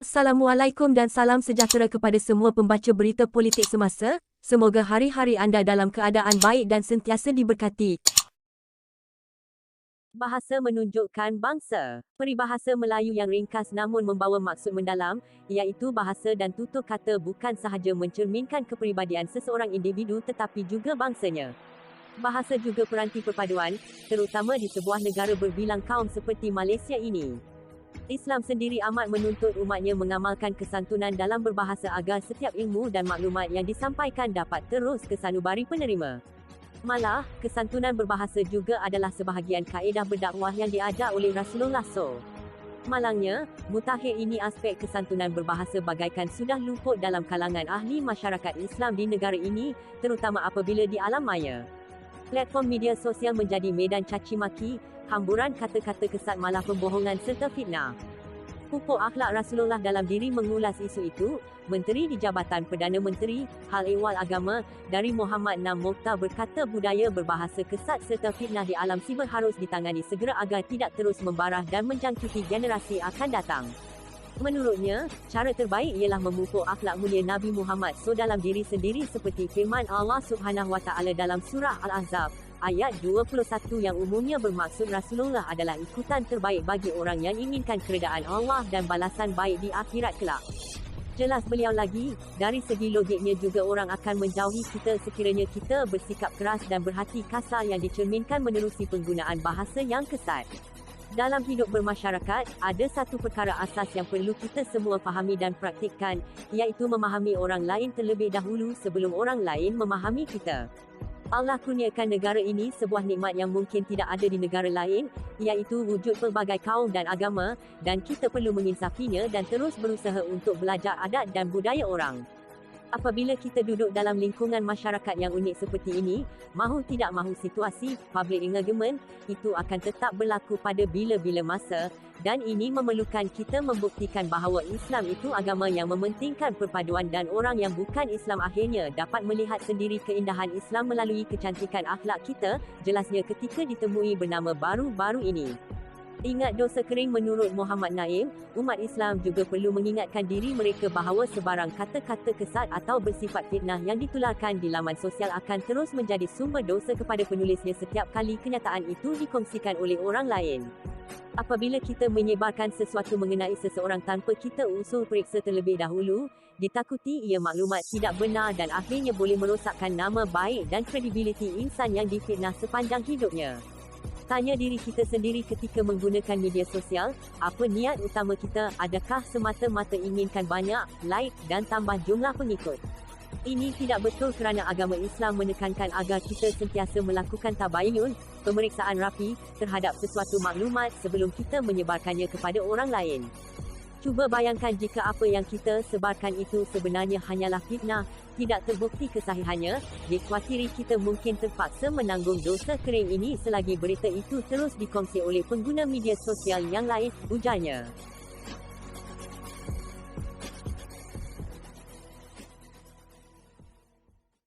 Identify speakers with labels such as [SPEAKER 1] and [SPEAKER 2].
[SPEAKER 1] Assalamualaikum dan salam sejahtera kepada semua pembaca berita politik semasa. Semoga hari-hari anda dalam keadaan baik dan sentiasa diberkati. Bahasa menunjukkan bangsa. Peribahasa Melayu yang ringkas namun membawa maksud mendalam, iaitu bahasa dan tutur kata bukan sahaja mencerminkan kepribadian seseorang individu tetapi juga bangsanya. Bahasa juga peranti perpaduan, terutama di sebuah negara berbilang kaum seperti Malaysia ini. Islam sendiri amat menuntut umatnya mengamalkan kesantunan dalam berbahasa agar setiap ilmu dan maklumat yang disampaikan dapat terus ke sanubari penerima. Malah, kesantunan berbahasa juga adalah sebahagian kaedah berdakwah yang diajar oleh Rasulullah SAW. Malangnya, mutakhir ini aspek kesantunan berbahasa bagaikan sudah luput dalam kalangan ahli masyarakat Islam di negara ini, terutama apabila di alam maya. Platform media sosial menjadi medan caci maki, hamburan kata-kata kesat malah pembohongan serta fitnah. Pupuk akhlak Rasulullah dalam diri mengulas isu itu, Menteri di Jabatan Perdana Menteri, Hal Ehwal Agama, dari Muhammad Nam Mokhtar berkata budaya berbahasa kesat serta fitnah di alam siber harus ditangani segera agar tidak terus membarah dan menjangkiti generasi akan datang. Menurutnya, cara terbaik ialah memupuk akhlak mulia Nabi Muhammad SAW dalam diri sendiri seperti firman Allah Subhanahu Wa Taala dalam surah Al-Ahzab, ayat 21 yang umumnya bermaksud Rasulullah adalah ikutan terbaik bagi orang yang inginkan keredaan Allah dan balasan baik di akhirat kelak. Jelas beliau lagi, dari segi logiknya juga orang akan menjauhi kita sekiranya kita bersikap keras dan berhati kasar yang dicerminkan menerusi penggunaan bahasa yang kesat. Dalam hidup bermasyarakat, ada satu perkara asas yang perlu kita semua fahami dan praktikkan, iaitu memahami orang lain terlebih dahulu sebelum orang lain memahami kita. Allah kurniakan negara ini sebuah nikmat yang mungkin tidak ada di negara lain, iaitu wujud pelbagai kaum dan agama, dan kita perlu menginsafinya dan terus berusaha untuk belajar adat dan budaya orang. Apabila kita duduk dalam lingkungan masyarakat yang unik seperti ini, mahu tidak mahu situasi public engagement itu akan tetap berlaku pada bila-bila masa, dan ini memerlukan kita membuktikan bahawa Islam itu agama yang mementingkan perpaduan dan orang yang bukan Islam akhirnya dapat melihat sendiri keindahan Islam melalui kecantikan akhlak kita, jelasnya ketika ditemui bernama baru-baru ini. Ingat dosa kering menurut Muhammad Naim, umat Islam juga perlu mengingatkan diri mereka bahawa sebarang kata-kata kesat atau bersifat fitnah yang ditularkan di laman sosial akan terus menjadi sumber dosa kepada penulisnya setiap kali kenyataan itu dikongsikan oleh orang lain. Apabila kita menyebarkan sesuatu mengenai seseorang tanpa kita usul periksa terlebih dahulu, ditakuti ia maklumat tidak benar dan akhirnya boleh merosakkan nama baik dan kredibiliti insan yang difitnah sepanjang hidupnya. Tanya diri kita sendiri ketika menggunakan media sosial, apa niat utama kita? Adakah semata-mata inginkan banyak like dan tambah jumlah pengikut? Ini tidak betul kerana agama Islam menekankan agar kita sentiasa melakukan tabayyun, pemeriksaan rapi, terhadap sesuatu maklumat sebelum kita menyebarkannya kepada orang lain. Cuba bayangkan jika apa yang kita sebarkan itu sebenarnya hanyalah fitnah, tidak terbukti kesahihannya, dikhawatiri kita mungkin terpaksa menanggung dosa kering ini selagi berita itu terus dikongsi oleh pengguna media sosial yang lain, ujarnya.